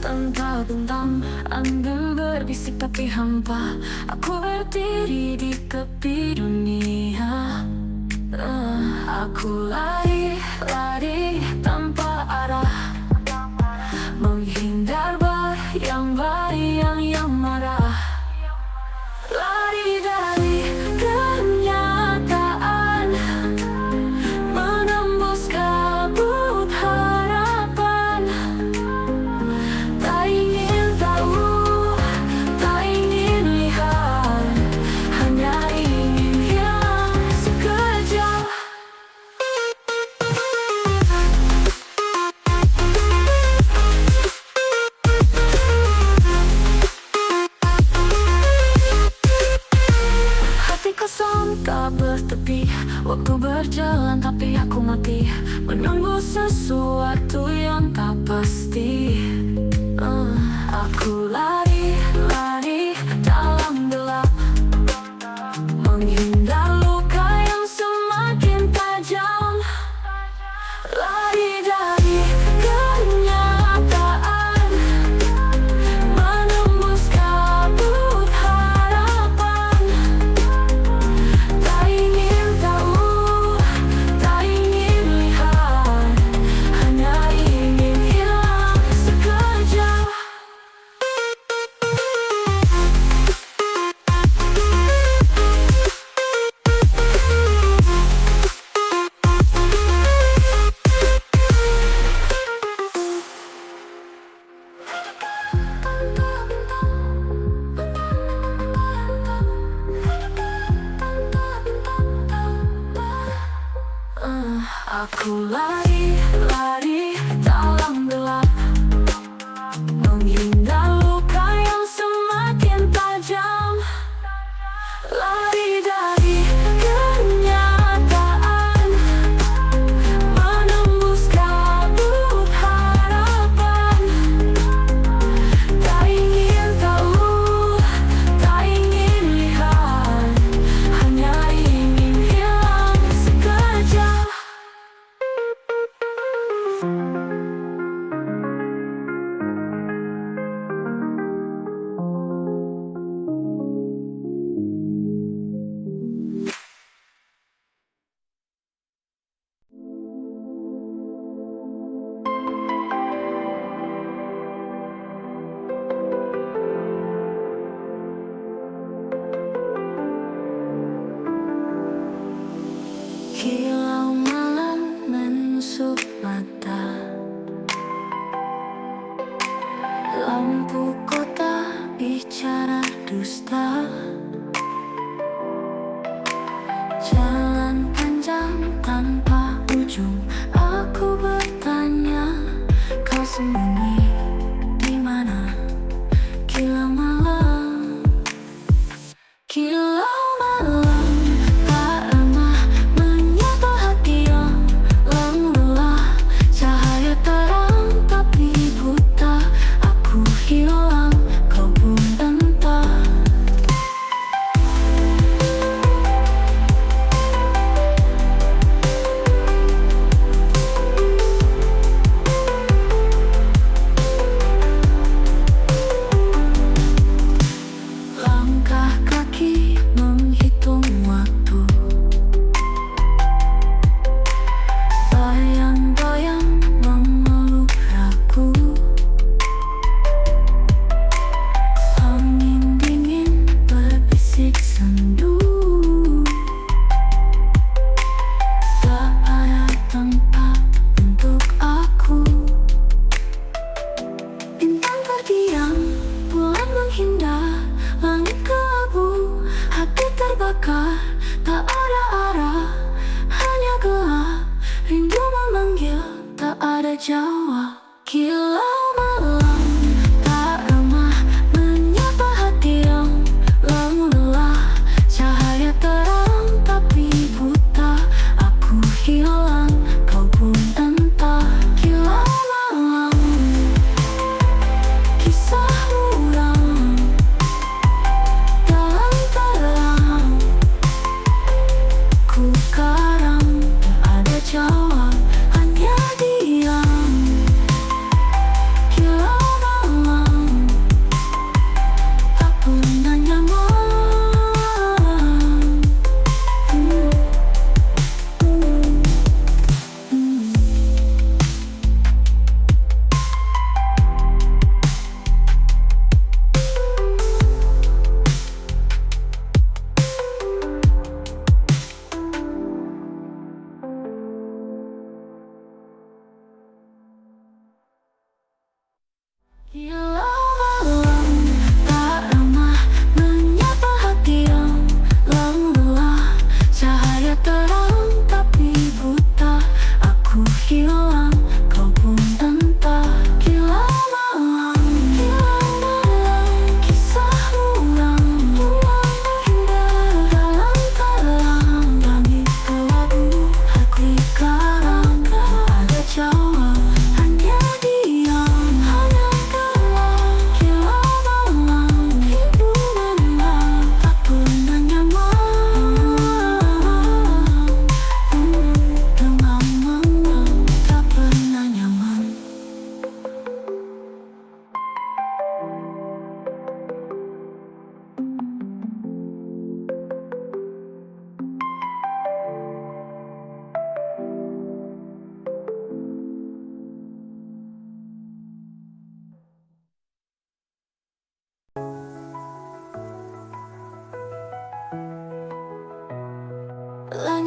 tanpa bentang. Angin berbisik tapi hampa. Aku berdiri di tepi dunia. Aku lari, lari tanpa arah, menghindar bayang-bayang yang marah. Lari dari kenyataan, menembus kabut harapan. Tak ingin tahu, tak ingin lihat, hanya ingin hilang sekejap. Hati kosong tak bertepi, waktu berjalan tapi aku mati, menunggu sesuatu yang tak pasti. Aku lari, lari dalam gelap, menghindar luka yang semakin tajam. Lari dari kenyataan, menembus kabut harapan. Tak ingin tahu, tak ingin lihat, hanya ingin hilang sekejap. Aku lari, lari dalam gelap, menghindar luka yang semakin tajam. Lari dari kenyataan, menembus kabut harapan. Tak ingin tahu, tak ingin lihat, hanya ingin hilang sekejap. Kilau malam menusuk mata, lampu kota bicara dusta. Jalan panjang tanpa ujung, aku bertanya, kau sembunyi di mana? Kilau malam, kilau malam, tak ramah menyapa hati yang lelah. Cahaya terang tapi buta, aku hilang, kau pun entah. Langkah kaki menghitung waktu, bayang-bayang memeluk ragu. Angin dingin berbisik sendu, tak ada tempat untuk aku. Bintang terdiam, bulan menghindar, langit kelabu, hati terbakar, tak ada arah, hanya gelap. Rindu memanggil, tak ada jawab. Kilau malam, tak ramah menyapa hati yang lelah. Cahaya terang tapi buta, aku hilang, kau pun entah. Kilau malam, kisah muram dalam terang, ku karam, tak ada jawab, hanya diam.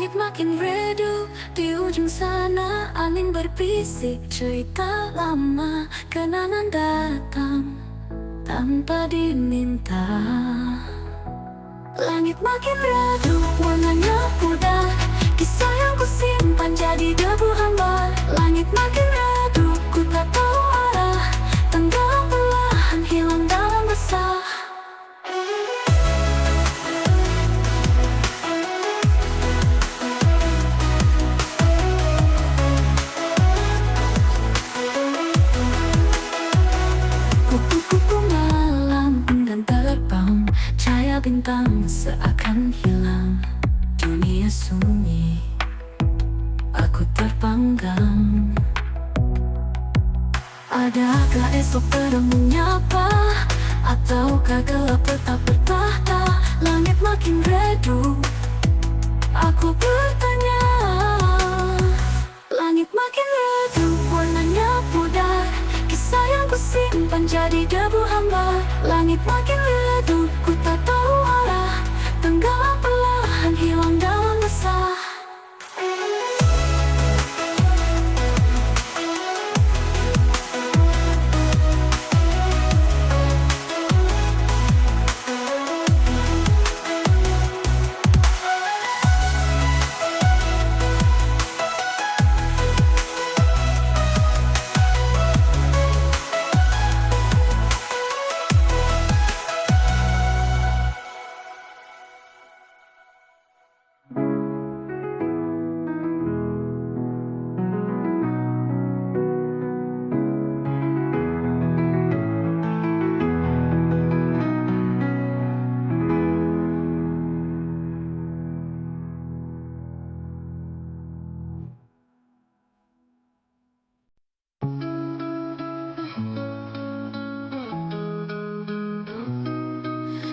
Langit makin redup, di ujung sana angin berbisik cerita lama. Kenangan datang tanpa diminta. Langit makin redup, warnanya pudar, kisah yang kusimpan jadi debu hambar. Langit makin redup, ku tak tahu arah, tenggelam perlahan hilang dalam resah. Kupu-kupu malam enggan terbang, cahaya bintang seakan hilang. Dunia sunyi, aku terpanggang. Adakah esok terang menyapa, ataukah gelap tetap bertahta? Langit makin redup, aku bertanya. Langit makin redup, warnanya pudar, kisah yang kusimpan jadi debu hambar. Langit makin redup, ku tak tahu arah, tenggelam perlahan hilang dalam resah.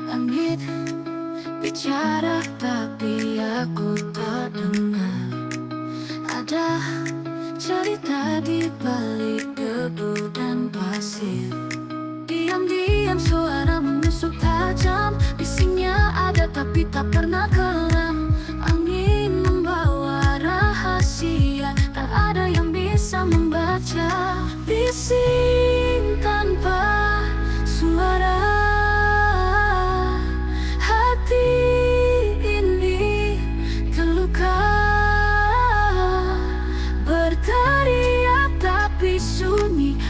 Langit bicara tapi aku tak dengar. Ada cerita di balik debu dan pasir. Diam-diam suara menusuk tajam, bisingnya ada tapi tak pernah kelam. Angin membawa rahasia, tak ada yang bisa membaca. Bising tanpa suara,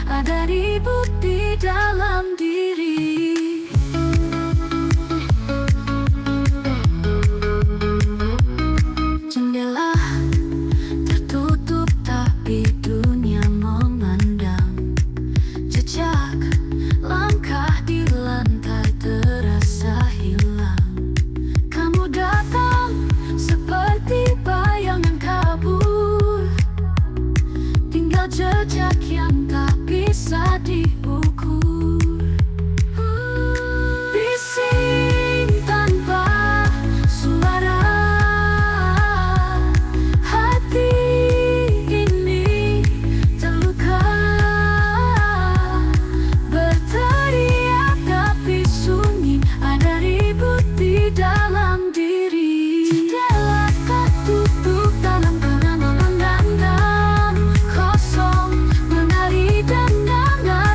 ada ribut di dalam diri. Jendela tertutup tapi dunia memandang. Jejak langkah di lantai terasa hilang. Kamu datang seperti bayangan kabur, tinggal jejak yang tak bisa diukur. Bising tanpa suara, hati ini terluka. Berteriak tapi sunyi, ada ribut di dalam diri. Jendela tertutup dalam kenangan memandang kosong, menari dan nada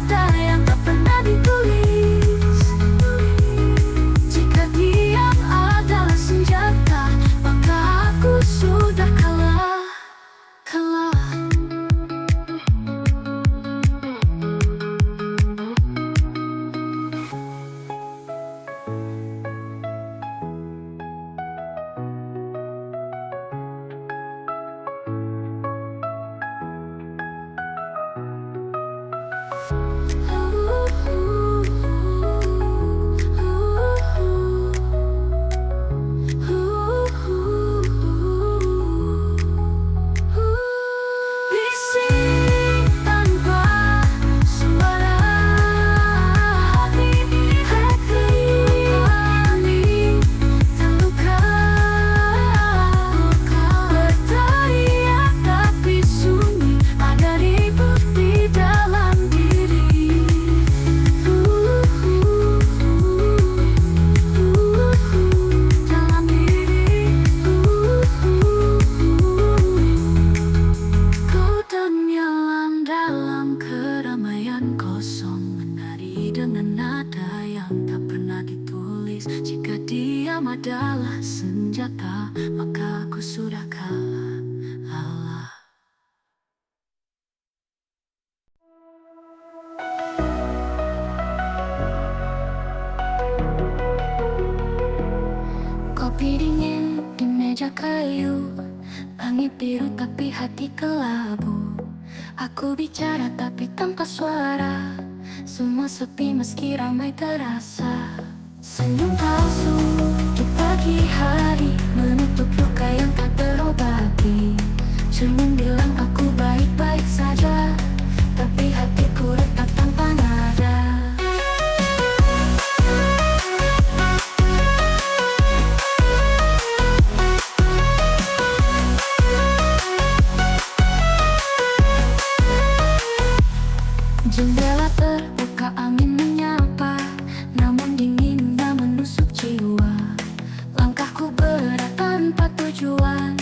senjata, maka aku sudah kalah. Kopi dingin di meja kayu, langit biru tapi hati kelabu. Aku bicara tapi tanpa suara, semua sepi meski ramai terasa. Senyum palsu di pagi hari menutup luka yang tak terobati. Cermin bilang aku baik-baik saja, tapi hatiku retak tanpa nada. Jendela terbuka, angin menyapa, namun dinginnya menusuk jiwa. Langkahku berat tanpa tujuan,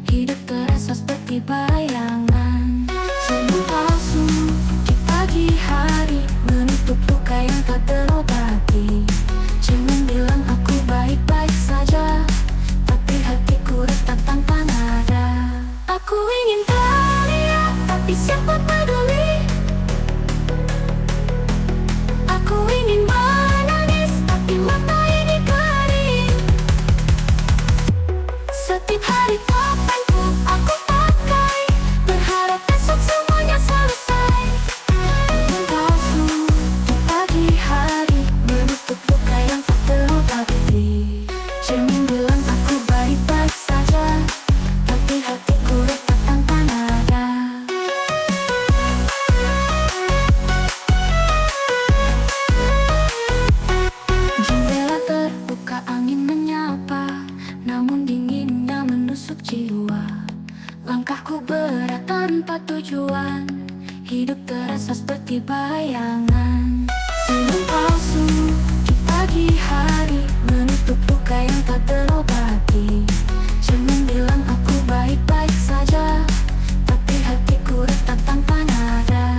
hidup terasa seperti bayangan. Senyum palsu di pagi hari menutup luka yang tak terobati. Cermin bilang aku baik-baik saja, tapi hatiku retak tanpa nada. Aku ingin teriak, tapi siapa peduli? Aku ingin menangis, tapi mata ini kering. Setiap hari topengku aku pakai, berharap besok semuanya selesai. Senyum palsu di pagi hari menutup luka yang tak terobati. Cermin bilang aku baik-baik saja, tapi hatiku retak tanpa nada. Jendela terbuka, angin menyapa, namun dinginnya menusuk jiwa. Langkahku berat tanpa tujuan, hidup terasa seperti bayangan. Senyum palsu di pagi hari menutup luka yang tak terobati. Cermin bilang aku baik-baik saja, tapi hatiku retak tanpa nada.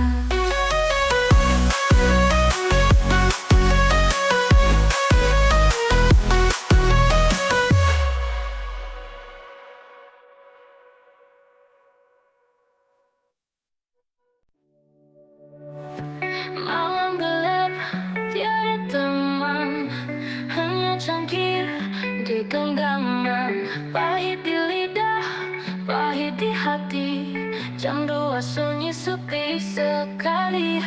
Malam gelap, tiada teman, hanya cangkir di genggaman. Pahit di lidah, pahit di hati, jam 2 sunyi sepi sekali.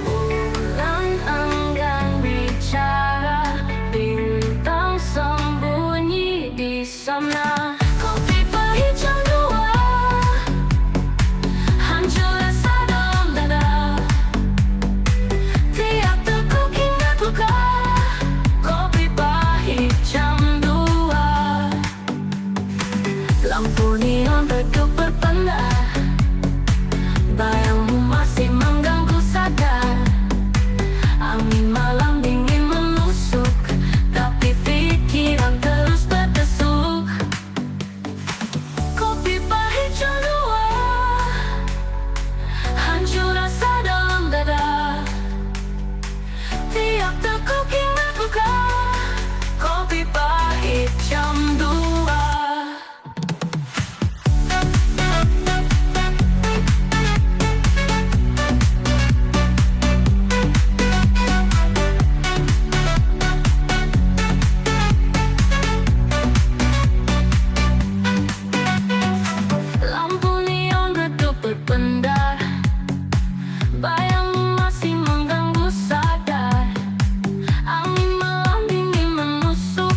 Bulan enggan bicara, bintang sembunyi di sana. Kopi pahit jam 2, hancur rasa dalam dada. Tiap teguk ingat luka, kopi pahit jam 2. Lampu neon redup berpendar, bayangmu masih mengganggu sadar. Angin malam dingin menusuk, tapi pikiran terus berdesuk. Kopi pahit jam 2, hancur rasa dalam dada. Tiap teguk ingat luka, kopi pahit jam 2. Lampu neon redup berpendar, bayangmu masih mengganggu sadar. Angin malam dingin menusuk,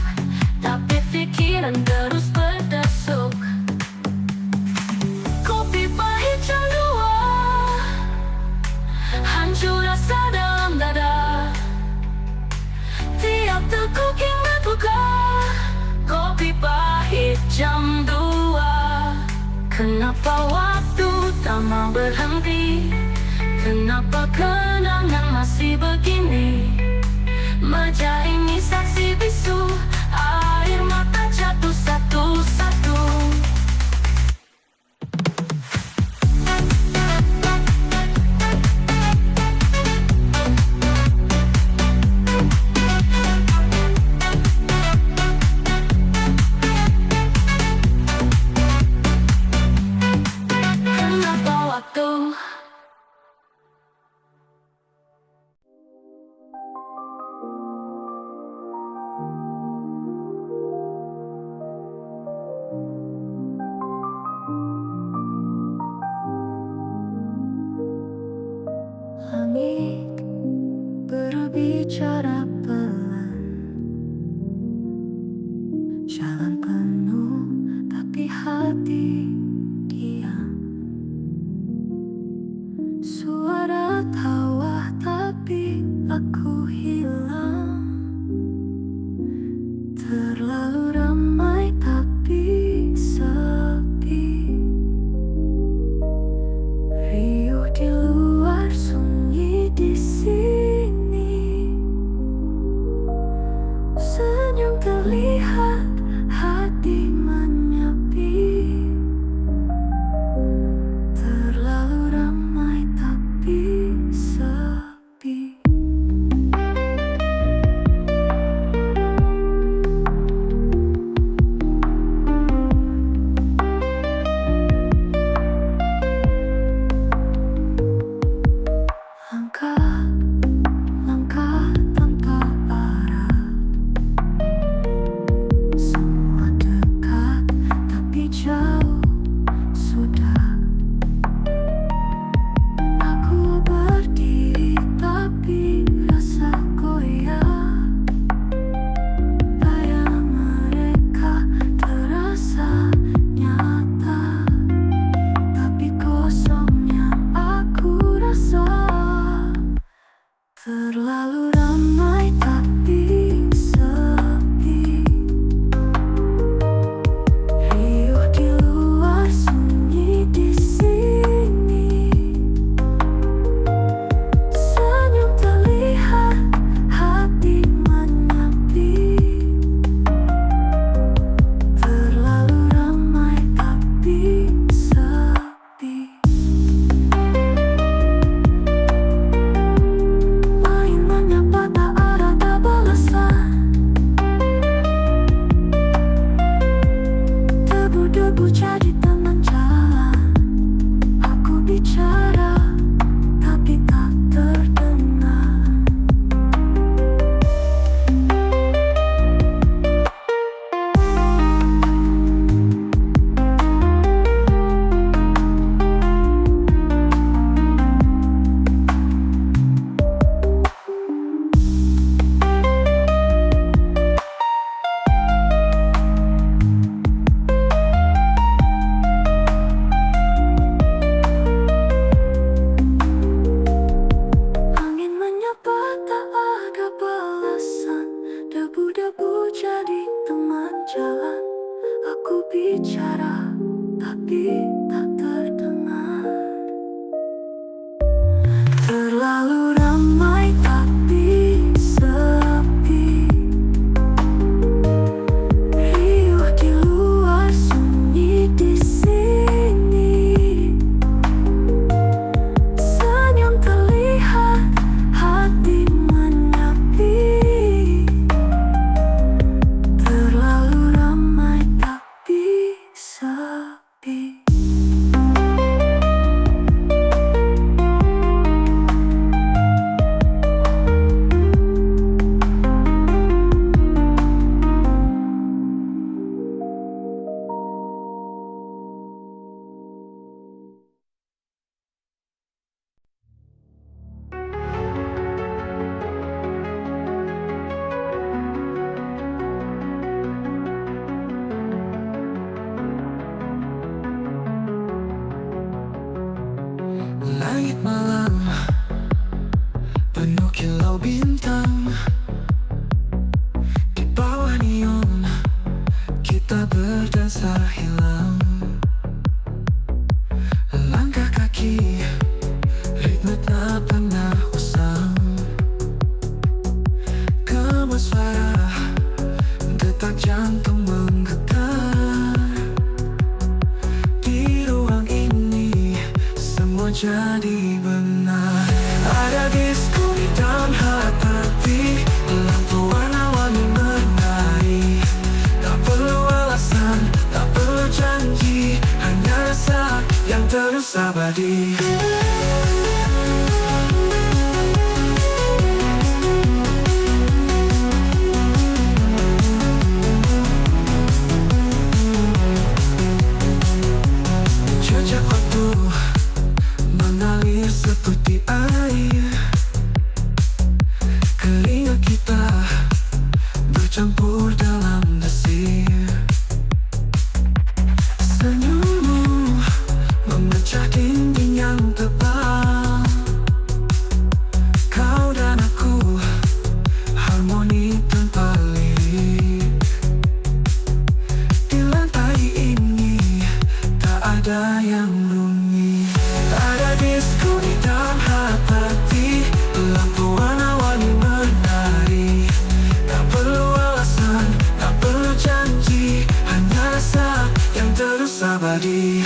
tapi pikiran terus berdesuk. Kopi pahit jam 2, hancur rasa dalam dada. Tiap teguk ingat luka, kopi pahit jam 2. Kenapa waktu tak mau berhenti? Kenapa kenangan masih begini? Meja ini saksi bisu, air mata jatuh satu-satu. langit, berbicara pelan. Jalan penuh tapi hati diam. Suara tawa tapi aku hilang. Terlalu ramai tapi sepi. Riuh di luar, sunyi di sini. Senyum terlihat, hati menyepi. Terlalu ramai tapi sepi. Langkah tanpa arah. Semua dekat tapi jauh sudah. Aku berdiri tapi rasa goyah. Bayang mereka terasa nyata, tapi kosongnya aku rasa. Terlalu ramai tapi sepi. Riuh di luar, sunyi di sini. Senyum terlihat, hati menyepi. Terlalu ramai tapi sepi. Main menyapa tak ada balasan. Debu-debu jadi teman jalan. Aku bicara tapi tak terdengar. Angin menyapa tak ada balasan. Debu-debu jadi teman jalan. Aku bicara tapi tak terdengar. Terlalu ramai tapi sepi. Riuh di luar, sunyi di sini. Senyum terlihat, hati menyepi. Terlalu ramai tapi sepi. Langit malam penuh kilau bintang. Di bawah neon kita berdansa hilang. Langkah kaki ritme tak pernah usang. Gemas suara, detak jantung menggetar. Di ruang ini semua jadi benar. Ada disco di dalam hati, lampu warna-warni menari. Tak perlu alasan, tak perlu janji, hanya rasa yang terus abadi. Jejak waktu mengalir seperti air. memecah dinding yang tebal. Kau dan aku, harmoni tanpa lirik. Di lantai ini tak ada yang rumit. Tak ada disko di dalam hati, lampu warna-warni menari. Tak perlu alasan, tak perlu janji, hanya rasa yang terus abadi.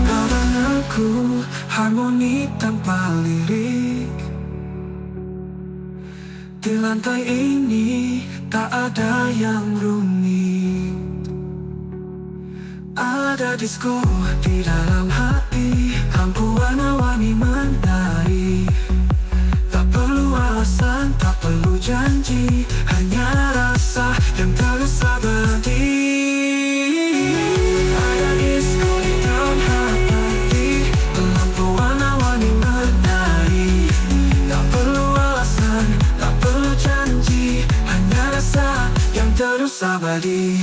Kau dan aku, harmoni tanpa lirik. Di lantai ini tak ada yang rumit. Ada disko di dalam hati, lampu warna-warni menari. Tak perlu alasan, tak perlu janji, hanya rasa yang terus abadi. Ada disko di dalam hati, lampu warna-warni menari. Tak perlu alasan, tak perlu janji, hanya rasa yang terus abadi.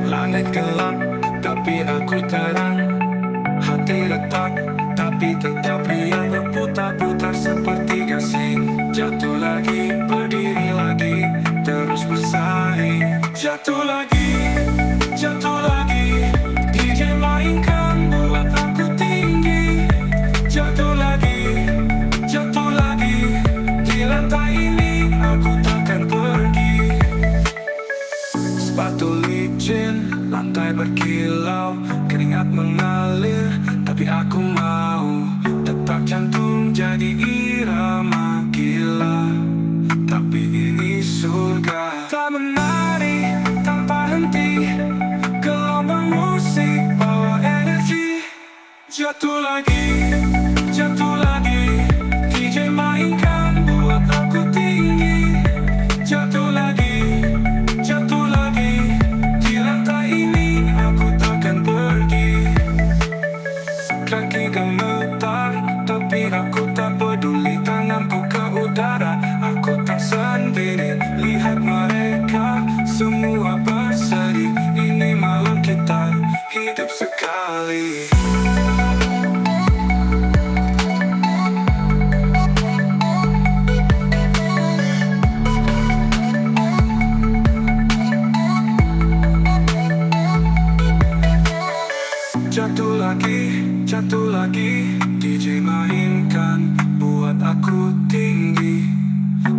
Langit gelap, tapi aku terang. Hati retak, tapi tetap riang. Berputar-putar seperti gasing. Jatuh lagi, berdiri lagi, terus bersaing. Jatuh lagi, jatuh lagi. DJ mainkan buat aku tinggi. Jatuh lagi, jatuh lagi. Di lantai ini aku takkan pergi. Sepatu licin, lantai berkilau, keringat mengalir, tapi aku mau. Detak jantung jadi irama gila, tapi ini surga. Tak menari tanpa henti, gelombang musik bawa energi. Jatuh lagi, jatuh lagi. DJ mainkan buat aku tinggi. Jatuh lagi, jatuh lagi. Di lantai ini aku takkan pergi. Kaki gemetar, tapi aku tak peduli. Tanganku ke udara, aku tak sendiri. Lihat mereka semua berseri. Ini malam kita hidup sekali. Jatuh lagi, jatuh lagi. DJ mainkan buat aku tinggi.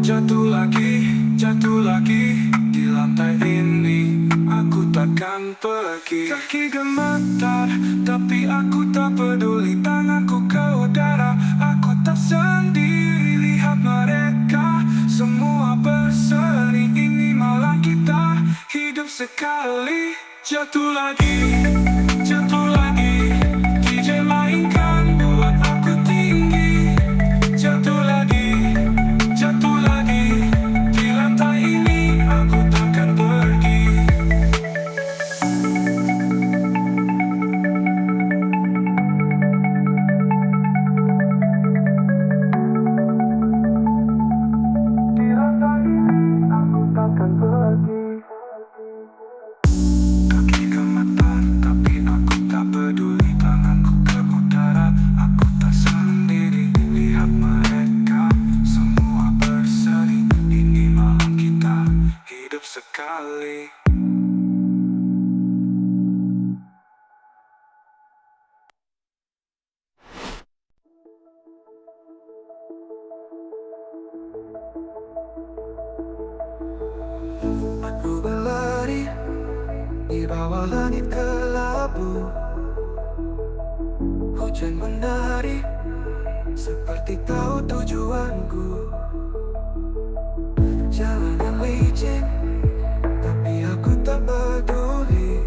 Jatuh lagi, jatuh lagi. Di lantai ini aku takkan pergi. Kaki gemetar, tapi aku tak peduli. Tanganku ke udara, aku tak sendiri. Lihat mereka semua berseri. Ini malam kita hidup sekali. Jatuh lagi, jatuh lagi. DJ mainkan buat aku tinggi. Jatuh lagi, jatuh lagi. Di lantai ini aku takkan pergi. Di lantai ini aku takkan pergi. Kaki gemetar, tapi aku tak peduli. Tanganku ke udara, aku tak sendiri. Lihat mereka semua berseri. Ini malam kita hidup sekali. bawah langit kelabu, hujan menari seperti tahu tujuanku. Jalanan licin, tapi aku tak peduli.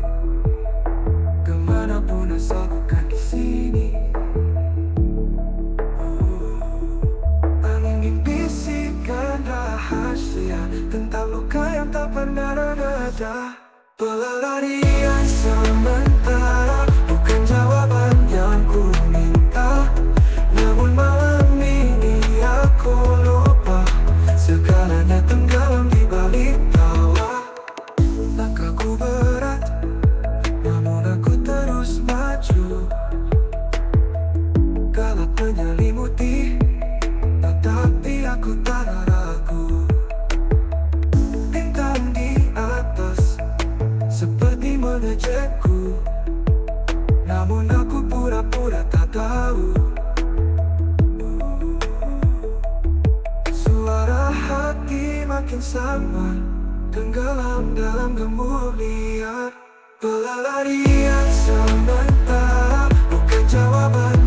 Kemanapun asal bukan di sini. Angin bisikan rahasia tentang luka yang tak pernah reda. Pelarian sementara bukan jawaban yang ku minta, namun malam ini aku lupa segalanya tenggelam di balik tawa. Langkahku berat, namun aku terus maju. Galak menyelimuti, tetapi aku tak ragu. Bintang di atas seperti mengejekku, namun aku pura-pura tak tahu. Suara hati makin samar, tenggelam dalam gemuruh liar. Pelarian sementara bukan jawaban